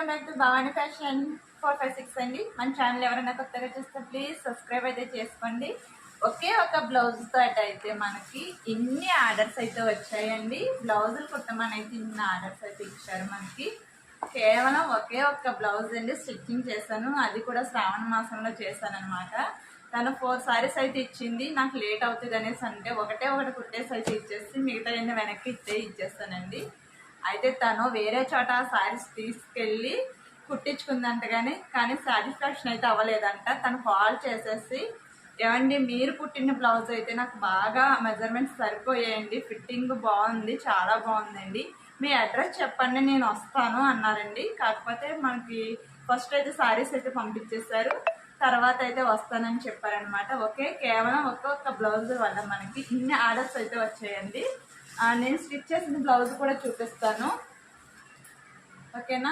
Welcome back to Bhavani fashion 456 అండి. మన channel ఎవరైనా కొత్తగా చూస్తే ప్లీజ్ సబ్స్క్రైబ్ అయితే చేసుకోండి. ఒకే ఒక బ్లౌజ్తో అయితే మనకి ఇన్ని ఆర్డర్స్ అయితే వచ్చాయండి. బ్లౌజులు కుట్టమని అయితే ఇన్ని ఆర్డర్స్ అయితే ఇచ్చారు మనకి. కేవలం ఒకే ఒక్క బ్లౌజ్ అండి స్టిచ్చింగ్ చేశాను, అది కూడా శ్రావణ మాసంలో చేశాను అనమాట. తను 4 సారీస్ అయితే ఇచ్చింది. నాకు లేట్ అవుతుంది అనేసి అంటే ఒకటే ఒకటి కుట్టేసి అయితే ఇచ్చేసి మిగతా వెనక్కి ఇచ్చేస్తానండి. అయితే తను వేరే చోట శారీస్ తీసుకెళ్ళి కుట్టించుకుందంట, కానీ సాటిస్ఫాక్షన్ అయితే అవ్వలేదంట. తను కాల్ చేసేసి, ఏమండి మీరు కుట్టిన బ్లౌజ్ అయితే నాకు బాగా మెజర్మెంట్స్ సరిపోయాయండి, ఫిట్టింగ్ బాగుంది, చాలా బాగుందండి, మీ అడ్రస్ చెప్పండి నేను వస్తాను అన్నారండి. కాకపోతే మనకి ఫస్ట్ అయితే శారీస్ అయితే పంపించేశారు, తర్వాత అయితే వస్తానని చెప్పారనమాట. కేవలం ఒక్కొక్క బ్లౌజ్ వల్ల మనకి ఇన్ని ఆర్డర్స్ అయితే వచ్చాయండి. నేను స్టిచ్ చేసిన బ్లౌజ్ కూడా చూపిస్తాను, ఓకేనా.